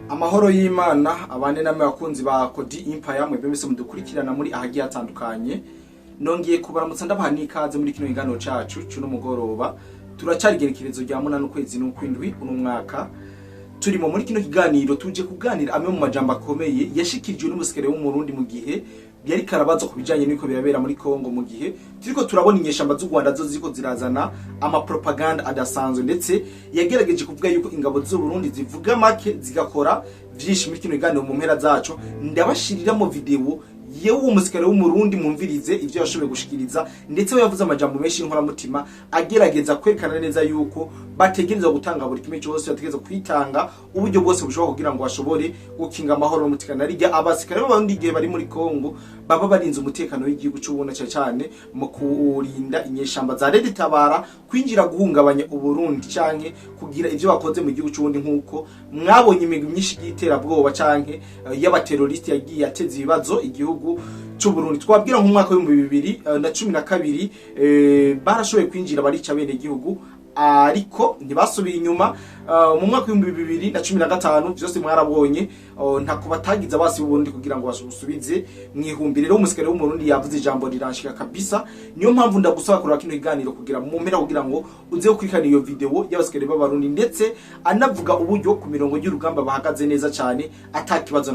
Amahoro y'Imana abane namwe bakunzi ba Kodi Empire mwe bemese mudukurikirana muri ahagiye atandukanye. Nongeye kubaramutsa ndabaha nikaze muri kino ingano cacu cuno mugoroba. Turacari gerekerezo rya 8 ukwezi n'ukwindwi uno mwaka. Turimo muri kino kiganiro tuje kuganira amwe mu majambo akomeye yashikirijwe n'umusikere w'umurundi mu gihe byari karabazo kubijanye n'iko birabera muri Kongo mu gihe turiko turabona inyeshamba z'u Rwanda zo ziko zirazana ama propaganda adasanzwe ndetse yagerageje kuvuga yuko ingabo z'u Burundi zivuga make zigakora vyinshi muri kino kiganiro mu mpera zacu ndabashirira mu video yewe umusikare w'umurundi mumvirize ivyo yashoboye gushikiriza ndetse we yavuze amajambo menshi inkora mutima agerageza kwerekana neza yuko bategereza gutanga buri kimwe cyose bategereza kwitanga uburyo bwose bushoboka kugira ngo bashobore gukinga amahoro n'umutekano rijya abasikare b'abarundi igihe bari muri Kongo baba barinze umutekano w'igihugu cy'ubona cyane mu kurinda inyeshamba za Red Tabara kwinjira guhungabanya uburundi canke kugira ivyo bakoze mu gihugu cy'ubundi nkuko mwabonye imigwi myinshi y'iterabwoba canke y'abateroriste yagiye ateze ibibazo igihugu cy'u Burundi. Twabwira nko mwaka wa 2012 barashoboye kwinjira barica bene igihugu ariko ntibasubiye inyuma. Mu mwaka wa 2015 byose mwarabonye ntako batagize abasi b'uburundi kugira ngo basubize mwihumbire. Rero umusikare w'umurundi yavuze ijambo riranshika kabisa, niyo mpamvu ndagusaba kurura kino kiganiro kugira mu mpera kugira ngo uze gukurikirana iyo video y'abasikare b'abarundi ndetse anavuga uburyo ku mirongo y'urugamba bahagaze neza cyane atakibazo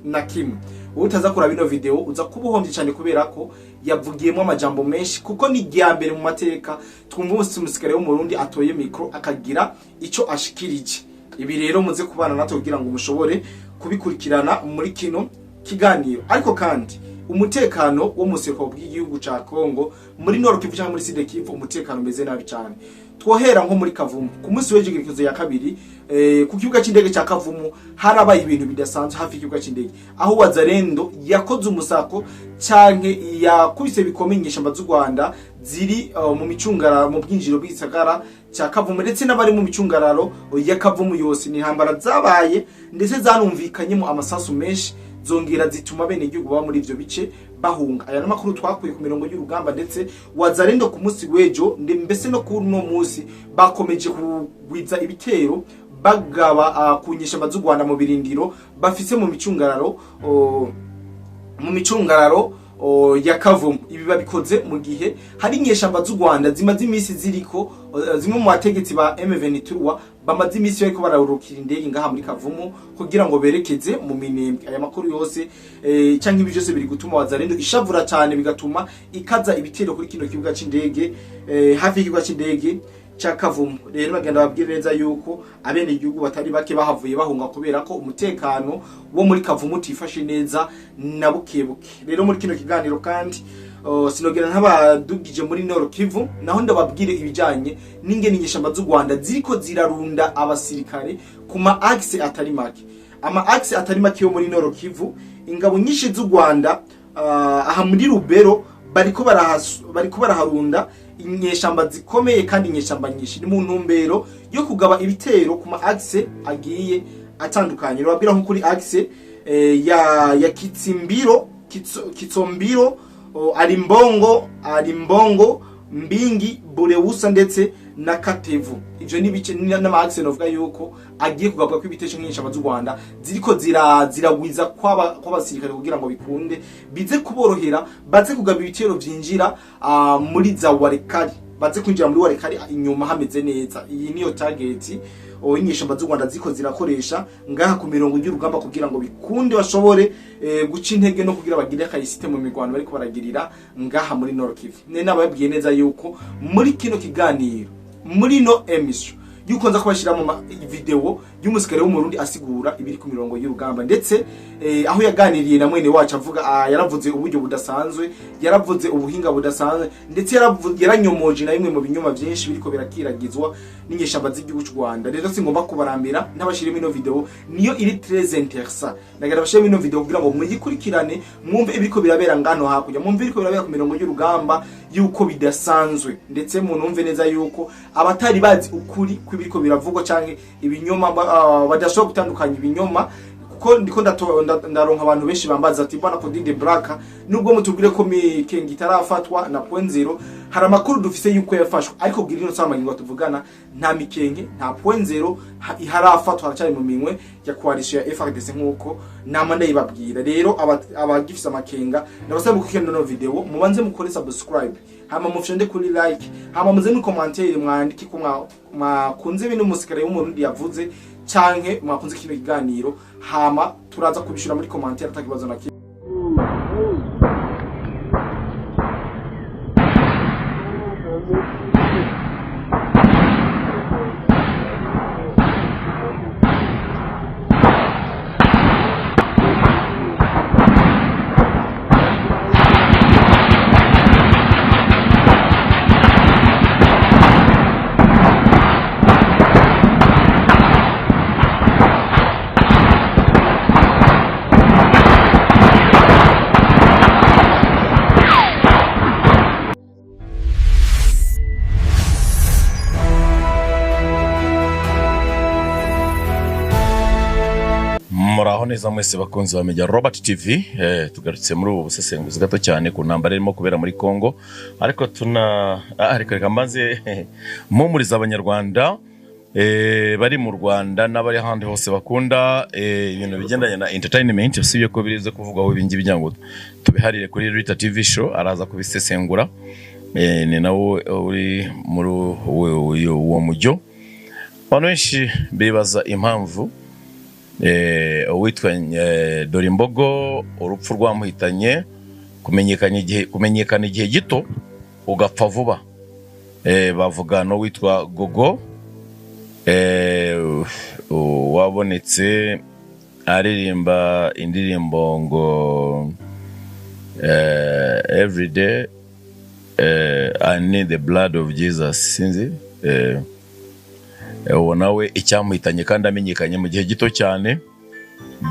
na kimwe. Utaza kuraba ino video uza kubuhombye cyane kubera ko yavugiyemo amajambo menshi kuko ni ryambere mu mateka twumva umusikare w'umurundi atoye micro akagira ico ashikirije. Ibi rero muze kubana natwe kugira ngo mushobore kubikurikirana muri kino kiganiro. Ariko kandi umutekano wo museko bw'igihugu ca Kongo muri Nord Kivu cyangwa muri Sud Kivu umutekano meze nabi cyane. Twohera nko muri Kavumu ku munsi w'ejegerekezo ya kabiri ku kibuga c'indege ca Kavumu harabaye ibintu bidasanzwe hafi y'ikibuga c'indege aho Wazalendo yakoze umusako canke yakubise bikomenyesha mbazu Rwanda ziri mu micungara mu bwinjiro bw'isagara ca Kavumu ndetse n'abari mu micungararo ya Kavumu yose ni hambara zabaye ndetse zanumvikanye mu amasasu menshi zongera zituma bene igihugu baba muri ivyo bice bahunga. Aya namakuru twakuye ku mirongo y'urugamba ndetse Wazalendo ku munsi wejo mbese no ku no munsi bakomeje kugwiza ibitero bagaba kunyesha mbazu Rwanda mu birindiro bafise mu micungararo ya Kavumu. Ibi babikoze mu gihe hari inyeshamba z'u Rwanda zimaze imisi ziriko zimwe mu bategetsi ba M23 bamaze imisi bariko bararukira indege ngaha muri Kavumu kugira ngo berekeze mu Minembwe. Aya makuru yose canke ibi byose biri gutuma Wazalendo ishavura cyane bigatuma ikaza ibitero kuri kino kibuga c'indege hafi y'ikibuga c'indege cha Kavumu. Rero bagenda babwira neza yuko abene igihugu batari bake bahavuye bahunga kubera ko umutekano wo muri Kavumu utifashe neza na bukebuke. Rero muri kino kiganiro kandi sinogera nk'abadugije muri Nord Kivu naho ndababwire ibijanye n'ingene inyeshamba z'u Rwanda ziriko zirarunda abasirikare ku ma axe atari make. Ama axe atari make yo muri Nord Kivu ingabo nyinshi z'u Rwanda aha muri Rubero bariko baraharunda inyeshamba zikomeye kandi inyeshamba nyinshi ni mu ntumbero yo kugaba ibitero ku ma axe agiye atandukanye. Babwira nko kuri axe ya Kitsombiro Arimbongo Mbingi Burewusa ndetse na Katevu. Ivyo ni bice n'ama axe novuga yuko agiye kugabwa kw'ibitesho nk'inyeshamba z'u Rwanda ziriko ziragwiza kw'abasirikare kugira ngo bikunde bize kuborohera baze kugaba ibitero vyinjira muri za Warekari, baze kwinjira muri Warekari inyuma hameze neza. Iyi niyo target inyeshamba z'u Rwanda ziko zirakoresha ngaha ku mirongo y'urugamba kugira ngo bikunde bashobore guca intege no kugira bagire akayisite mu migwano bariko baragirira ngaha muri Nord Kivu. Nababwiye neza yuko muri kino kiganiro muri no emission yuko nza kubashira mu video y'umusikare w'umurundi asigura ibiri ku mirongo y'urugamba ndetse aho yaganiriye na mwene wacu avuga yaravuze uburyo budasanzwe, yaravuze ubuhinga budasanzwe ndetse yaranyomoje na bimwe mu binyoma byinshi biriko birakiragizwa n'inyeshamba z'igihugu cy'u Rwanda. Rero singomba kubarambira ntabashirimo ino video niyo iri très intéressant. Nagara bashiremo ino video kugira ngo muyikurikirane mwumve ibiriko birabera ngano hakurya, mwumve ibiriko birabera ku mirongo y'urugamba yuko bidasanzwe ndetse munumve neza yuko abatari bazi ukuri kw'ibiriko biravugwa canke ibinyoma badashobora gutandukanya ibinyoma ko ndiko ndaronka abantu benshi bambaza ati bwana Coding Black nubwo mutubwire ko Mikenge itarafatwa na point zero hari amakuru dufise yuko yafashwe ariko bwira ino sama ngo tuvugana nta Mikenge nta point zero iharafatwa haracari mu minwe ya coalition ya FARDC nkuko nama ndayibabwira rero abagifise amakenga ndabasaba gukenda no video mubanze mukore subscribe hama mufshende kuri like hama muze mu commentaire mwandike ko mwakunze ibintu musikare y'umurundi yavuze canke mwakunze kino kiganiro hama turaza kubishura muri commentaire atakibazo na muraho neza mwese bakunzi ba Media Robert TV tugarutse muri ubu busesenguzi gato cyane ku ntambara irimo kubera muri Kongo ariko reka mbanze mumuriza abanyarwanda bari mu Rwanda n'abari handi hose bakunda ibintu bigendanye na entertainment usibye ko birize kuvugwaho ibingi bijyango tubiharire kuri Rita TV show araza kubisesengura ni nawo uri muri uwo mujyo abantu benshi bibaza impamvu uwitwa Dorimbogo urupfu rwamuhitanye kumenyekana igihe gito ugapfa vuba bavuga no witwa Gogo wabonetse aririmba indirimbo ngo everyday I need the blood of Jesus sinzi nawe icyamuhitanye kandi amenyekanye mu gihe gito cyane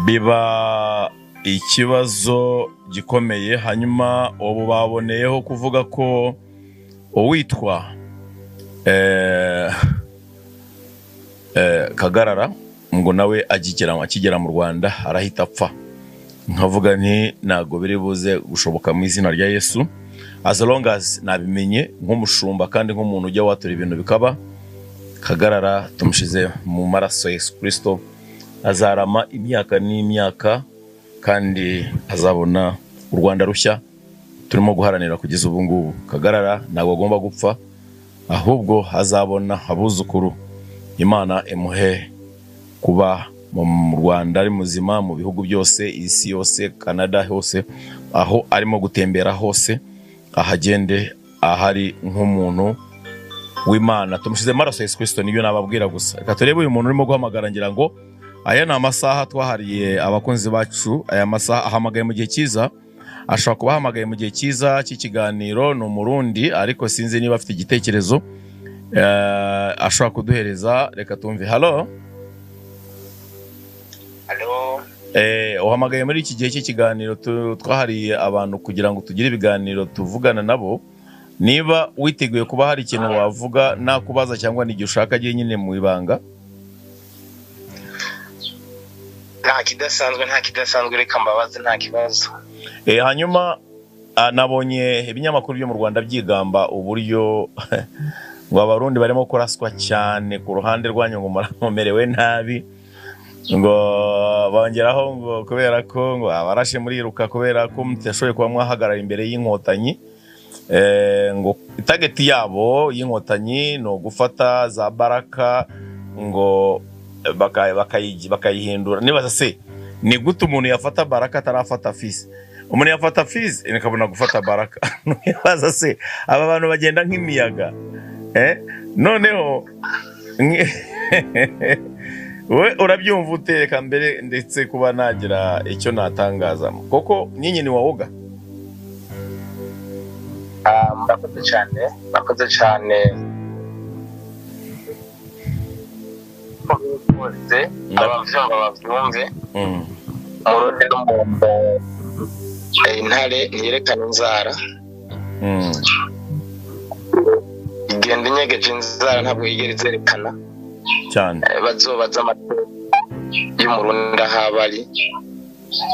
biba ikibazo gikomeye hanyuma ubu baboneyeho kuvuga ko uwitwa Kagarara ngo nawe akigera mu Rwanda arahita apfa nkavuga nti nago biri buze gushoboka mu izina rya Yesu as long as nabimenye nk'umushumba kandi nk'umuntu ujya watura ibintu bikaba Kagarara tumushize mu maraso Yesu Kristo azarama imyaka n'imyaka kandi azabona u Rwanda rushya turimo guharanira kugeza ubu ngubu Kagarara ntabwo agomba gupfa ahubwo azabona abuzukuru Imana emuhe kuba mu Rwanda ari muzima mu bihugu byose isi yose Canada hose aho arimo gutembera hose ahagende ahari nk'umuntu w'Imana tumushize maraso Yesu Kristo nibyo nababwira gusa reka turebe uyu muntu urimo guhamagara ngira ngo aya ni amasaha twahariye abakunzi bacu aya masaha ahamagaye mu gihe cyiza ashobora kuba ahamagaye mu gihe cyiza cy'ikiganiro ni umurundi ariko sinzi niba afite igitekerezo ashobora kuduhereza reka tumve halo uhamagaye muri iki gihe cy'ikiganiro twahariye abantu kugira ngo tugire ibiganiro tuvugana nabo niba witeguye kuba hari ikintu wavuga nakubaza cyangwa n'igihe ushaka giye nyine mu ibanga nta kidasanzwe reka mbabaze nta kibazo hanyuma nabonye ibinyamakuru byo mu Rwanda byigamba uburyo ngo abarundi barimo kuraswa cyane ku ruhande rwanyu ngo muramerewe nabi ngo bongeraho ngo kubera ko ngo abarashe muri iruka kubera ko mutashoboye kuba mwahagarara imbere y'inkotanyi ngo itageti yabo y'inkotanyi no gufata za Baraka ngo bakayihindura nibaza se ni gute umuntu yafata Baraka atarafata Fizi umuntu yafata Fizi nikabona gufata Baraka nibaza se aba bantu bagenda nk'imiyaga noneho we urabyumva uteka mbere ndetse kuba nagira icyo natangaza koko nyinyi ni wawoga bakoze cyane abavyumve murundi n'umuntu intare ntiyerekana inzara igenda inyegeje inzara ntabwo yigera izerekana cyane bazobaza y'umurundi ahabari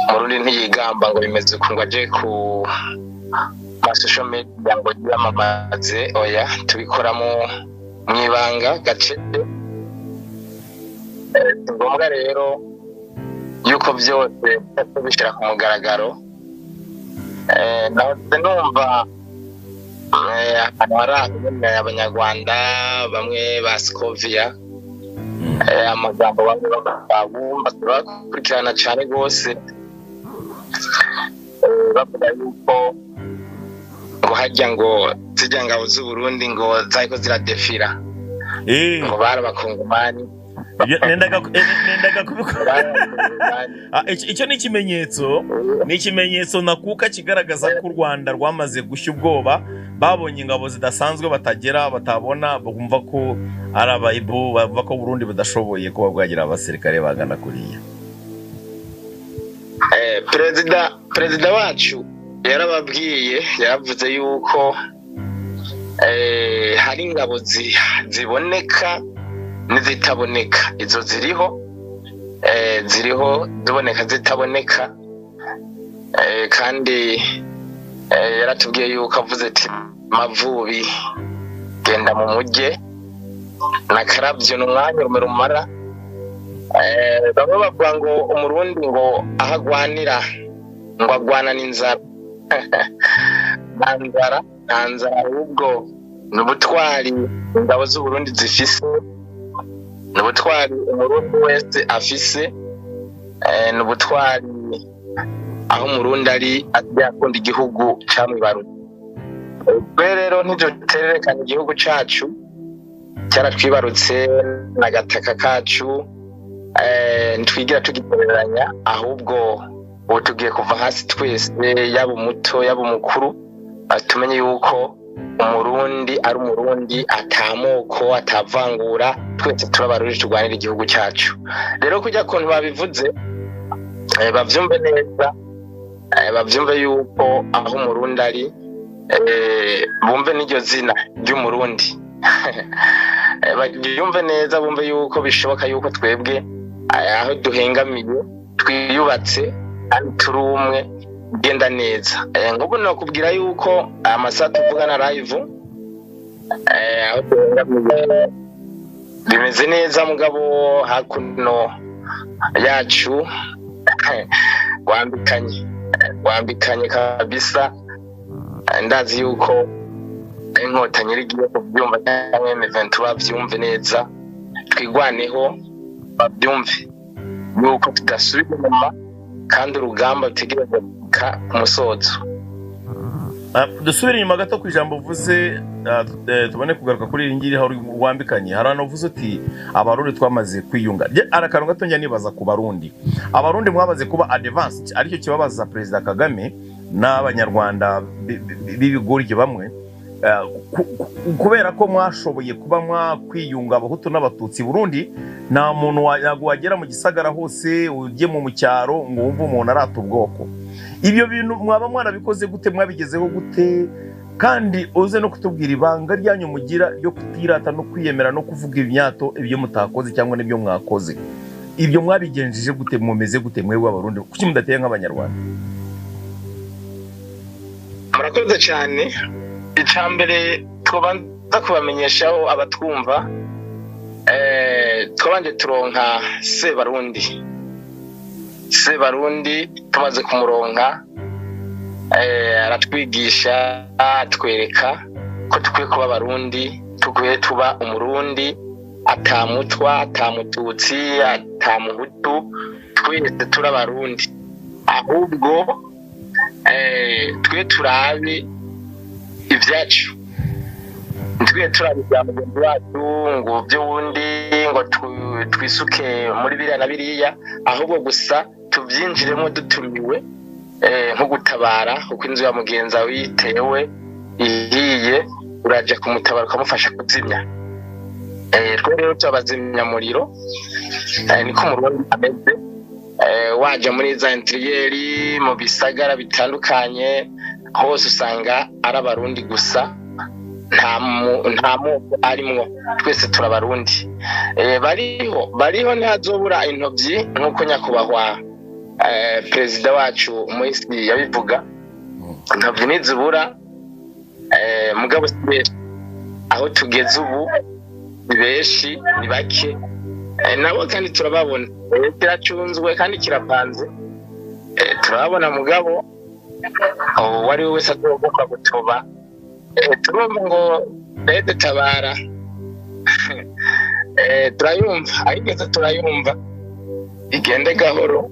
umurundi ntiyigamba ngo bimeze uko ngo aje ku social media ngo yamamaze oya tubikora mu ibanga gace ngombwa rero yuko byose tubishira ku mugaragaro naho numva hari abanyarwanda bamwe ba Scovia amagambo bamwe bagomba kubakurikirana cyane rwose bavuga yuko ngo hajya ngo zijya ngabo z'u Burundi ngo zariko ziradefira ngo barabakongomani nendaga kubikora icyo ni ikimenyetso nakuka kigaragaza ko u Rwanda rwamaze gushya ubwoba babonye ingabo zidasanzwe batabona bumva ko ari abayibo bavuga ko Burundi budashoboye kuba bwagira abasirikare bagana kuriya perezida wacu yarababwiye yaravuze yuko hari ingabo ziboneka n'izitaboneka izo ziriho ziboneka zitaboneka kandi yaratubwiye yuko avuze ati Mavubi genda mu mujye na Karabyo n'umwanya rumara bamwe bavuga ngo umurundi ngo ahagwanira ngo agwana n'inzara ntanzara ahubwo n'ubutwari ingabo z'u Burundi zifise n'ubutwari umurundi wese afise n'ubutwari aho umurundi ari akunda igihugu camwibaruye rero ntijo tererekana igihugu cacu cyaratwibarutse n'agataka kacu ntwigira tugitoreranya ahubwo ubu tugiye kuva hasi twese yaba umuto yaba umukuru tumenye yuko umurundi ari umurundi atamoko atavangura twese turabarundi turwanira igihugu cyacu rero kujya kontu babivuze bavyumve neza bavyumve yuko aho umurundi ari bumve n'iryo zina ry'umurundi bavyumve neza bumve yuko bishoboka yuko twebwe aho duhengamiye twiyubatse kandi turi umwe genda neza ngubu nakubwira yuko amasaha tuvugana live aho duhengamiye bimeze neza mugabo hakuno yacu wambikanye kabisa ndazi yuko inkotanye rigiye kubyumva cyangwa M23 bavyumve neza twigwaneho babyumve yuko tudasubira inyuma kandi urugamba rutegerezwa ku musozo dusubire inyuma gato ku ijambo uvuze tubone kugaruka kuri iri ngiri aho wambikanye hari ahantu uvuze uti abarundi twamaze kwiyunga arakantu gato njya nibaza ku barundi abarundi mwamaze kuba advanced aricyo kibabaza Perezida Kagame n'abanyarwanda b'ibigoryi bamwe kubera ko mwashoboye kuba mwakwiyunga abahutu n'abatutsi Burundi nta muntu wagera mu gisagara hose ujye mu cyaro ngo wumve umuntu arata ubwoko ibyo bintu mwaba mwarabikoze gute mwabigezeho gute kandi uze no kutubwira ibanga ryanyu mugira ryo kutirata no kwiyemera no kuvuga imyato ibyo mutakoze cyangwa n'ibyo mwakoze ibyo mwabigenjeje gute mumeze gute mwebwe abarundi kuki mudateye nk'abanyarwanda murakoze cyane icambere twabanza kubamenyeshaho abatwumva twabanje turonka Sebarundi tumaze kumuronka aratwigisha atwereka ko tukwiye kuba abarundi tukwiye tuba umurundi atamutwa atamututsi atamuhutu twese turabarundi ahubwo twe turabe ibyacu twe turabya mugenzi wacu ngo byo wundi ngo twisuke muri biriya na biriya ahubwo gusa tubyinjiremo dutumiwe nko gutabara uko inzu ya mugenza witewe ihiye uraje kumutabara ukamufasha kuzimya twe rero tubazimya muriro niko umurundi ameze waje muri za interieri mu bisagara bitandukanye hose usanga ari abarundi gusa nta moko arimwo, twese turabarundi. Bariho ntihazobura intobyi nk'uko nyakubahwa perezida wacu Moise yabivuga, intobyi ntizibura, mugabo aho tugeze ubu ni benshi, ni bake, nabo kandi turababona, kiracunzwe kandi kirapanze, turababona mugabo wari we wese agomba gutoba, turumva ngo leta tabara, turayumva, ayigeze turayumva, igende gahoro,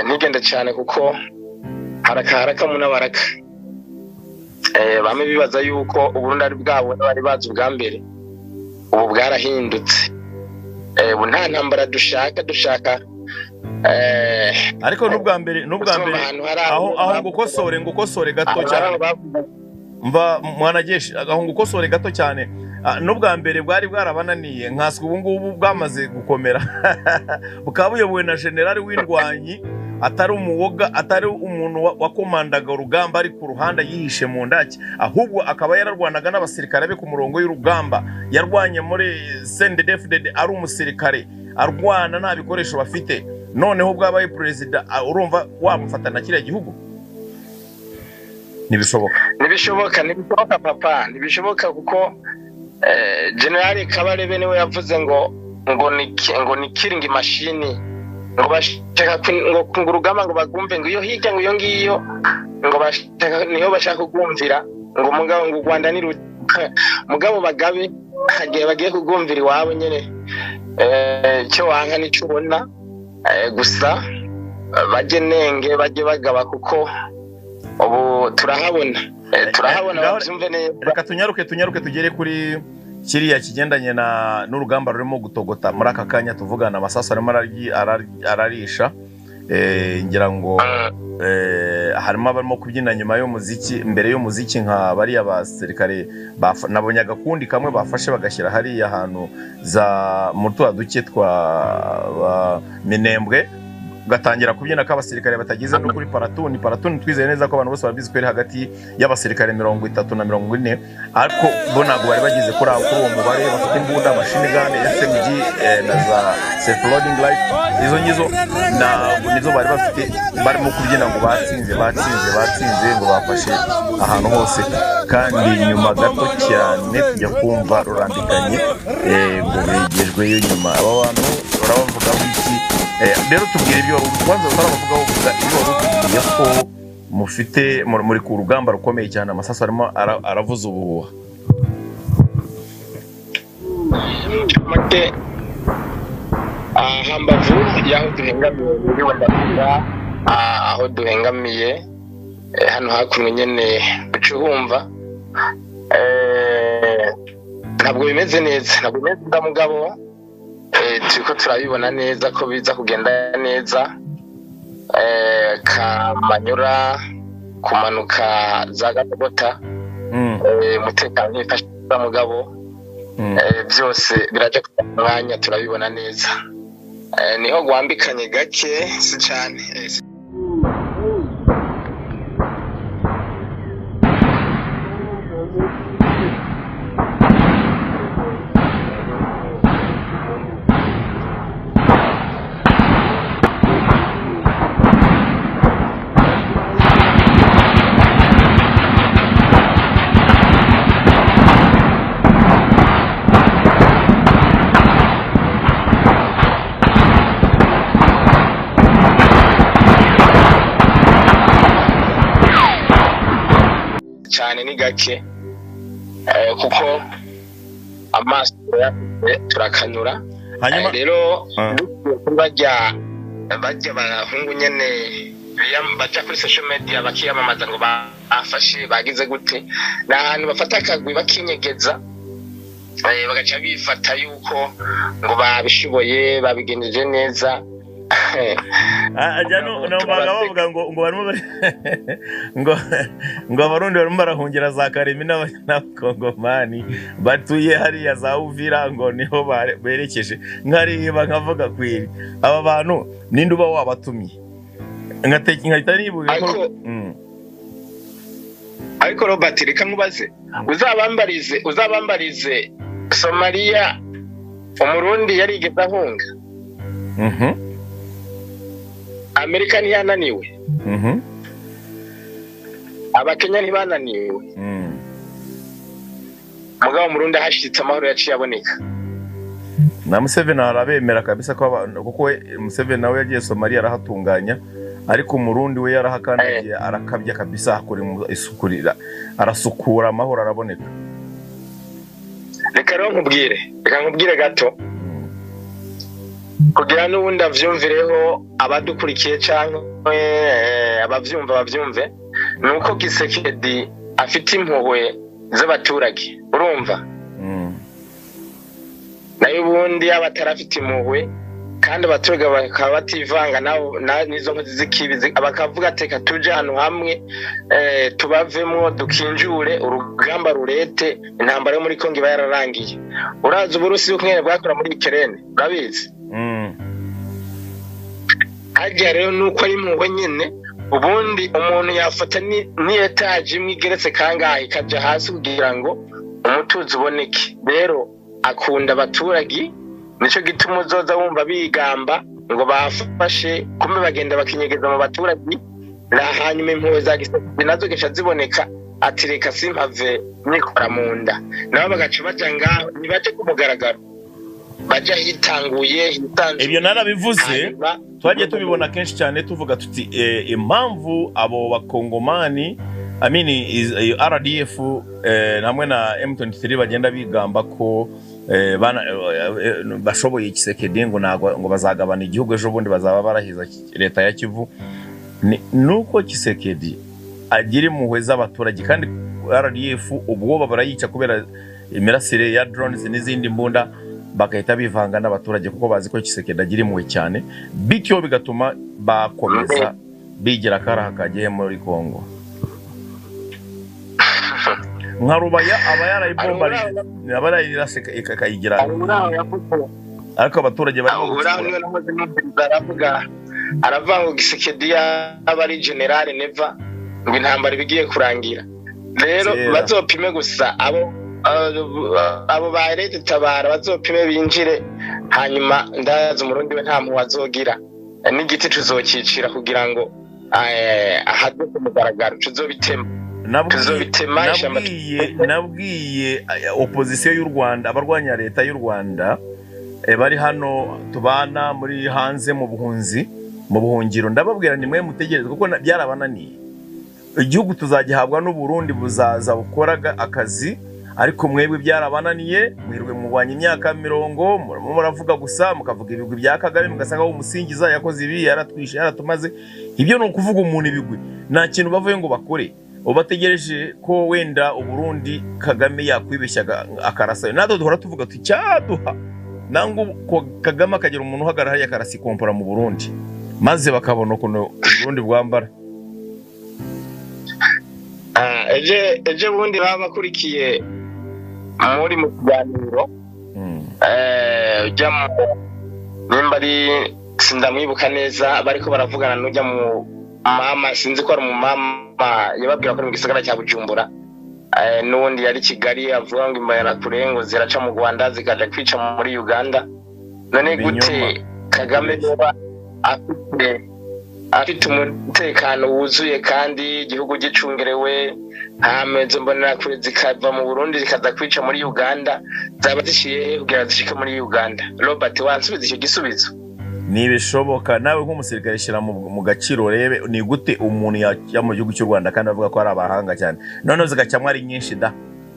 ntigende cyane kuko haraka munabaraka. Bamwe bibaza yuko Uburundi ari bwabo bari bazi ubwa mbere, ubu bwarahindutse, ubu nta ntambara dushaka ariko n'ubwa mbere aho ngukosore gato cyane, mva mwanageshi aho ngukosore gato cyane, n'ubwa mbere bwari bwarabananiye, nkaswe ubu ngubu bwamaze gukomera bukaba buyobowe na generali w'indwanyi, atari umuwoga, atari umuntu wakomandaga urugamba ari ku ruhande yihishe mu ndaki, ahubwo akaba yararwanaga n'abasirikare be ku murongo y'urugamba, yarwanye muri CNDD-FDD ari umusirikare arwana nta bikoresho bafite, noneho bwabaye perezida, urumva wamufatana kiriya gihugu? Nibishoboka papa, nibishoboka kuko generali Kabarebe niwe yavuze ngo ni killing machine, ngo bashaka ngo urugamba ngo bagumve ngo iyo hirya ngo iyo ngiyo, ngo bashaka niho bashaka kugumvira, ngo mugabo ngo Rwanda ni mugabo bagabe hagiye bagiye kugumvira iwabo nyene, cyo wanka nicyo ubona, gusa baje nenge baje bagaba kuko ubu turahabona byumve neza. Reka tunyaruke tugere kuri kiriya kigendanye n'urugamba rurimo gutogota muri aka kanya tuvugana, amasasu arimo ararisha, ngira ngo harimo abarimo kubyina nyuma y'umuziki, mbere y'umuziki nka bariya basirikare nabonye agakundi kamwe bafashe bagashyira hariya ahantu mu tuwa duke twa Minembwe, gatangira kubyina k'abasirikare batagize no kuri paratuni twizeye neza ko abantu bose babizi ko ari hagati y'abasirikare 30 na 40, ariko bo ntabwo bari bagize kuri uwo mubare, bafite imbunda, machine gun, SMG na za self loading light, izo nizo bari bafite, barimo kubyina ngo batsinze ngo bafashe ahantu hose, kandi nyuma gato cyane tujya kumva rurambikanye ngo begejweyo nyuma. Aba bantu baravuga iki? Rero tubwire ibyo kwanza baravugaho ibyo rutubwiye ko mufite muri ku rugamba rukomeye cyane, amasasu arimo aravuza ubuhuha. Hambavu yaho duhengamiye muri Wandakura, aho duhengamiye hano hakuno nyene ucuhumva, ntabwo bimeze neza mugabo, turiko turabibona neza ko biza kugenda neza, Kamanyura kumanuka za Gatogota, umutekano wifashisha mugabo, byose biraje ku mwanya turabibona neza, niho gwambikanye gake si cyane. cyane ni gake, kuko amaso turakanura. Hanyuma rero bajya bahungu nyene baja kuri social media bakiyamamaza ngo bafashe bagize gute, n'ahantu bafata akagwi bakinyegeza, bagaca bifata yuko ngo babishoboye babigeneje neza. Ajano bavuga ngo barimo ngo abarundi barimo barahungira za Karemi n'abakongomani batuye hariya za Uvira, ngo niho berekeje. Nkariba nkavuga kwiri aba bantu ninde uba wabatumye, nkahita nibuye ko ariko Robert reka nkubaze uzabambarize Somalia umurundi yarigeze ahunga Amerika ntiyananiwe Abakenya ntibananiwe mugabo umurundi hashitse amahoro yaciye aboneka na Museveni arabemera kabisa ko kuko Museveni nawe yagiye Somalia arahatunganya ariko umurundi we yarahakandagiye arakabya kabisa akora isukurira arasukura amahoro araboneka. Reka nkubwire gato kugira n'ubundi avyumvireho abadukurikiye cyangwa abavyumva bavyumve nuko Kisekedi afite impuhwe z'abaturage urumva nayo ubundi abatarafite impuhwe kandi abaturage bakaba bativanga n'izo nkozi z'ikibi bakavuga ateka tuje hano hamwe tubavemo dukinjure urugamba rurete intambara yo muri Kongo iba yararangiye. Urazi Uburusi bw'umwene bwakora muri Ukraine urabizi hajya rero nuko ari impuhwe nyene ubundi umuntu yafata ni etaje imwe igeretse kangahe ikaja hasi kugira ngo umutuzi uboneke. Rero akunda abaturage nico gituma uzoza wumva bigamba ngo bafashe kumbe bagenda bakinyegeza mu baturage na hanyuma impuhwe za Kisekedi nazo gesha ziboneka ati reka simpave nikora munda nabo bagaca baja ngaho nibaje kumugaragaro baja hitanguye ibyo narabivuze twagiye tubibona kenshi cyane tuvuga tuti impamvu abo bakongomani RDF hamwe na M23 bagenda bigamba ko bashoboye Kisekedi ngo bazagabana igihugu ejo bundi bazaba barahiza leta ya Kivu nuko Kisekedi agira impuhwe z'abaturage kandi RDF ubwo barayica kubera imirasire ya drones n'izindi mbunda bagahita bivanga n'abaturage kuko bazi ko Kisekedi agira impuhwe cyane bityo bigatuma bakomeza bigira karaha kagiye muri Kongo nka Rubaya aba yarayibombarije abarayirase ikayigira ariko abaturage barimo aravuga Kisekedi abari general neva ngo intambara bigiye kurangira. Rero bazopime gusa abo ba leta tabara bazopime binjire hanyuma ndaza umurundi we nta mu wazogira n'igiti tuzokicira kugira ngo ahadwe kumugaragara tuzobitema nabwiye opposition y'u Rwanda abarwanya leta y'u Rwanda bari hano tubana muri hanze mu buhungiro ndababwira ni mwe mutegereze kuko byarabananiye igihugu tuzagihabwa n'u Burundi buzaza bukoraga akazi ariko mwebwe byarabananiye mwirwe mubanye imyaka 40 muravuga gusa mukavuga ibigwi bya Kagame mugasanga umusingiza yakoze ibi yaratwishe yaratumaze ibyo no kuvuga umuntu ibigwi nta kintu bavuye ngo bakore ubategereje ko wenda u Burundi Kagame yakwibeshyaga akarasa natwe duhora tuvuga tuti cyaduha nangu ko Kagame akagira umuntu uhagarara yakarasi kompora mu Burundi maze bakabona ko Burundi bwambara eje bundi babakurikiye muri mu kiganiro ujya nimba ari sindamwibuka neza bariko baravugana n'ujya mu mama sinzi ko ari mu mama yababwira ko mu gisagara cya Bujumbura n'undi yari Kigali avuga ngo imbayara kurengo ziraca mu Rwanda zikaja kwica muri Uganda none gute Kagame afite umutekano wuzuye kandi igihugu gicungerewe hameze mbonera kure zikava mu Burundi zikaza kwica muri Uganda zaba zishiye kugira zishike muri Uganda. Robert wansubiza icyo gisubizo nibishoboka nawe nk'umusirikare shira mu gaciro rebe ni gute umuntu ya mu gihugu cy'u Rwanda kandi avuga ko ari abahanga cyane none zigacamwa ari nyinshi da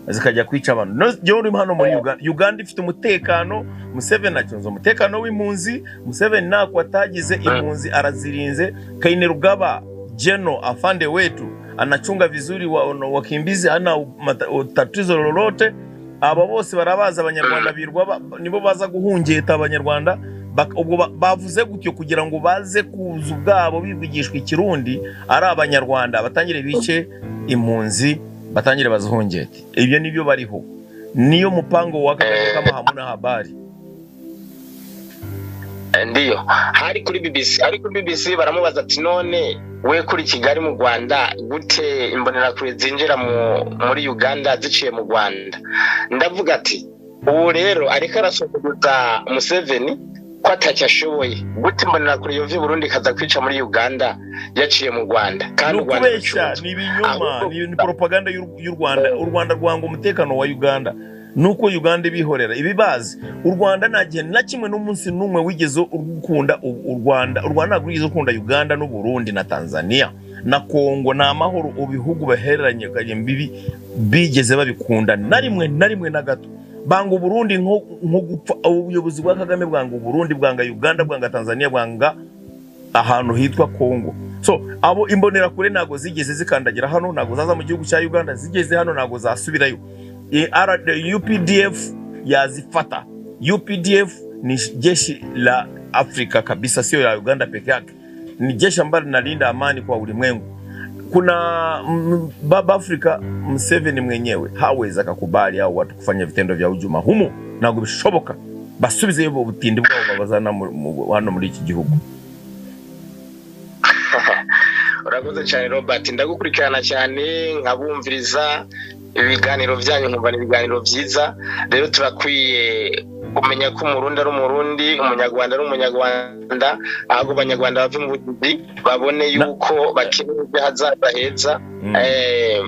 zikajya kwica abantu no uri hano muri Uganda ifite umutekano Museveni acyunze umutekano w'impunzi Museveni nako atagize impunzi arazirinze Kaine Rugaba Jeno afande wetu anachunga vizuri wakimbizi ana tatizo lolote aba bose barabaza abanyarwanda birwa nibo baza guhungeta abanyarwanda ubwo bavuze gutyo kugira ngo baze kuza ubwabo bivugishwa ikirundi ari abanyarwanda batangire bice impunzi batangire bazuhungete ibyo nibyo bariho niyo mupango wa Kagame kama hamuna habari ndiyo hari kuri BBC baramubaza ati none we kuri Kigali mu Rwanda gute imbonerakure zinjira muri Uganda ziciye mu Rwanda. Ndavuga ati ubu rero ariko arasohoza Museveni ko atacyashoboye gute imbonerakure yova i Burundi kaza kwica muri Uganda yaciye mu Rwanda kandi u Rwanda ni ibinyoma, ni propaganda y'u Rwanda. U Rwanda rwanga umutekano wa Uganda nuko Uganda bihorera ibibazi. U Rwanda nagiye na kimwe n'umunsi numwe wigeze ukunda u Rwanda ntabwo wigeze ukunda Uganda n'u Burundi na Tanzania na Kongo na amahoro ubihugu bahereranye kaje mbibi bigeze babikunda na rimwe na gato. Banga Burundi nko gupfa. Ubuyobozi bwa Kagame bwanga Burundi, bwanga Uganda, bwanga Tanzania, bwanga ahantu hitwa Kongo. So abo imbonera kure nago zigeze zikandagira hano, nago zaza mu gihugu cya Uganda, zigeze hano nago zasubirayo. UPDF yazifata. UPDF ni jeshi la Afrika kabisa, sio ya Uganda peke yake. Ni jeshi ambalo linalinda amani kwa ulimwengu. Kuna baba Afrika Museveni mwenyewe hawezi akakubali hao watu kufanya vitendo vya hujuma humo, ntabwo bishoboka. Basubize yebo ubutindi bwabo babazana hano muri iki gihugu. Urakoze cyane Robert, ndagukurikirana cyane nkabumviriza ibiganiro byanyu, nkumva ni ibiganiro byiza. Rero turakwiye kumenya ko umurundi ari umurundi, umunyarwanda ari umunyarwanda, ahubwo abanyarwanda bave mu bugizi babone yuko bakeneye hazaza heza.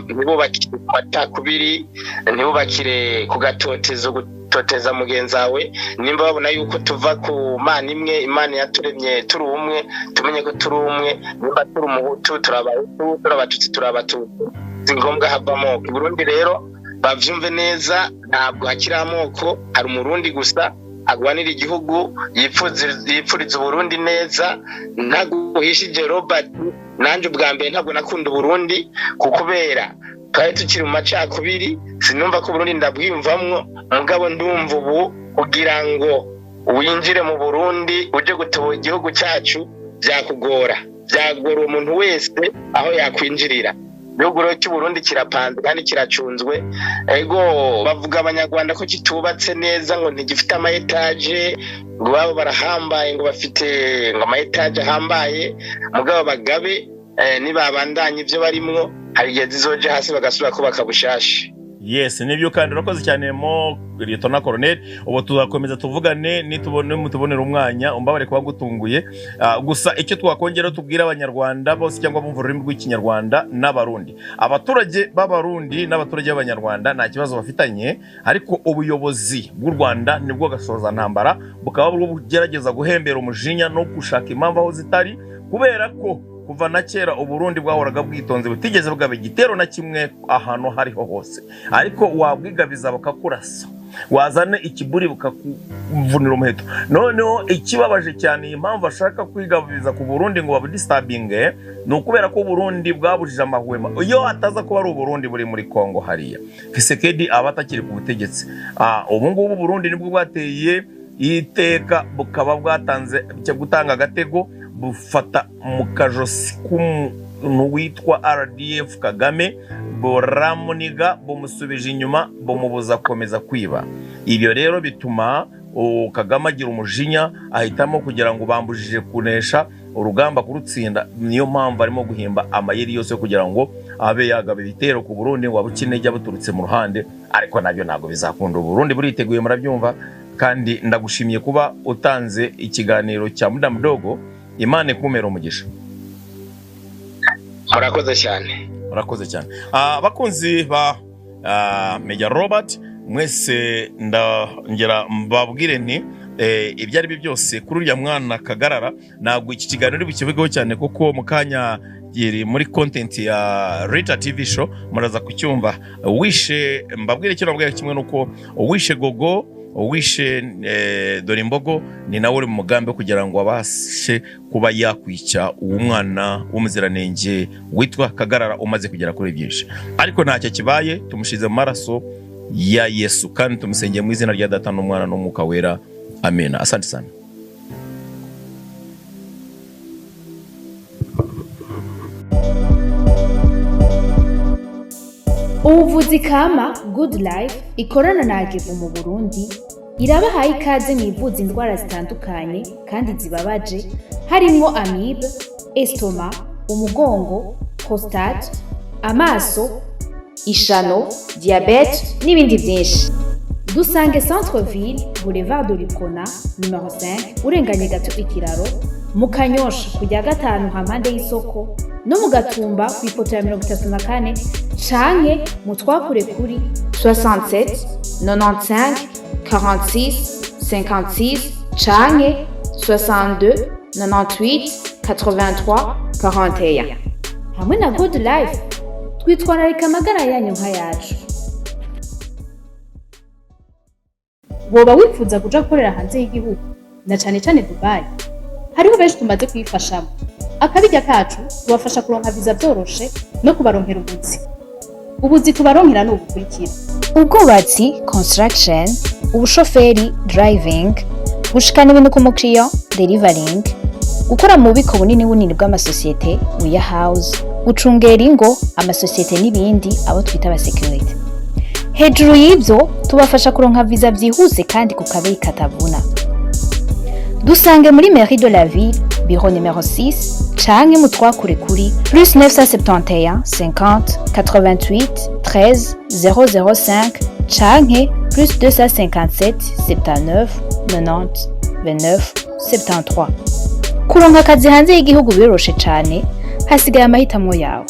Ntibubakire atakubiri, ntibubakire ku gatotezo gutoteza mugenzi wawe. Nimba babona yuko tuva ku Mana imwe, Imana yaturemye turi umwe, tumenye ko turi umwe. Nimba turi umuhutu, turabahutu, turabatutsi, turabatutu, si ngombwa havamo. Burundi rero bavyumve neza, ntabwo hakiri amoko, hari umurundi gusa agwanira igihugu, yipfuriza Burundi neza. Ntaguhishije Robert, nanje ubwa mbere ntabwo nakunda Burundi kukubera twari tukiri mu macakubiri, sinumva ko Burundi ndabwiyumvamwo. Mugabo ndumva ubu kugira ngo winjire mu Burundi uje gutoba igihugu cyacu byakugora umuntu wese aho yakwinjirira. Igihugu cy'u Burundi kirapanze kandi kiracunzwe. Ego bavuga abanyarwanda ko kitubatse neza, ngo ntigifite ama etage, ngo babo barahambaye, ngo bafite ngo ama etage ahambaye. Mugabo bagabe nibabandanye ibyo barimwo, hari igihe zizoje hasi bagasubira ko bakabushashe. Yes, nibyo kandi urakoze cyane mo Lieutenant Colonel. Ubu tuzakomeza tuvugane mutubonera umwanya, umbabare kuba gutunguye. Gusa icyo twakongera tubwira abanyarwanda bose cyangwa bumva ururimi rw'ikinyarwanda n'abarundi, abaturage b'abarundi n'abaturage b'abanyarwanda nta kibazo bafitanye, ariko ubuyobozi bw'u Rwanda nibwo gasoza ntambara, bukaba bwo bugerageza guhembera umujinya no gushaka impamvu aho zitari, kubera ko kuva na kera Uburundi bwahoraga bwitonze butigeze bwaba igitero na kimwe ahantu hariho hose. Ariko wabwigabiza bakakurasa, wazane ikiburi bukakuvunira umuheto. Noneho ikibabaje cyane, impamvu ashaka kwigabiza ku Burundi ngo babudisturbinge, ni ukubera ko Burundi bwabujije amahwema. Iyo ataza kuba ari Burundi buri muri Kongo hariya, Tshisekedi aba atakiri ku butegetsi. Ubu ngubu Burundi nibwo bwateye iteka, bukaba bwatanze gutanga agatego, bufata mu kajosi k'umuntu witwa RDF Kagame, buramuniga, bumusubije inyuma, bumubuza komeza kwiba. Ibyo rero bituma Kagame agira umujinya, ahitamo kugira ngo bambujije kunesha urugamba kurutsinda. Niyo mpamvu arimo guhimba amayeri yose kugira ngo abe yagaba ibitero ku Burundi, ngo abukinejya buturutse mu ruhande. Ariko nabyo ntabwo bizakunda. Burundi buriteguye, murabyumva. Kandi ndagushimiye kuba utanze ikiganiro cya Muda Mdogo. Imana ikumera umugisha. Murakoze cyane. Murakoze cyane. Abakunzi ba Major Robert, mwese ndongera mbabwire nti ibyo ari byo byose kuri uriya mwana Kagarara, ntabwo iki kiganiro bukivugaho cyane kuko mukanya yiri muri content ya Rita TV show muraza kucyumva. Wishe mbabwire cyo nabwiye kimwe nuko wishe Gogo, wishe Dorimbogo, ni nawe uri mu mugambi kugira ngo abashe kuba yakwica uwo mwana w'umuziranenge witwa Kagarara umaze kugera kuri byinshi. Ariko ntacyo kibaye, tumushize mu maraso ya Yesu kandi tumusengeye mu izina rya Data n'Umwana n'Umwuka Wera. Amen. Asante sana. Ubuvuzi kama Good Life ikorana na Agebo mu Burundi irabahaye ikaze mwivuza indwara zitandukanye kandi zibabaje harimo amibe, estoma, umugongo, prostate, amaso, ishano, diabete n'ibindi byinshi. Dusange Centre Ville, Boulevard de Lucona, numero 5, urenganye gato ikiraro, mu Kanyosha kujya gatanu hampande y'isoko, no mu Gatumba ku ipoto ya 34 canke mu twakure kuri 67 95 46 56 canke 62 98 83 41. Hamwe na Good Life twitwararika amagara yanyu nka yacu. Woba wifuza kuja gukorera hanze y'igihugu na cane cane Dubai? Hariho benshi tumaze kwifashamo. Akabijya kacu tubafasha kuronka visa byoroshe no kubaronkera ubuzi tubaronkera no gukurikira: ubwubatsi construction, ubushoferi driving, gushikana ibintu ku mukiriya delivering, gukora mu bubiko bunini bw'amasosiyete warehouse, gucungera ingo amasosiyete n'ibindi abo twita aba security. Hejuru y'ibyo tubafasha kuronka visa byihuse kandi ku kabeyi katavuna. Dusange muri Mairie de la Ville, bureau numéro 6, canke mu twakure kuri +971 50 88 13 005 canke +257 79 90 29 73. Kuronka akazi hanze y'igihugu biroroshe cane, hasigaye amahitamo yawe.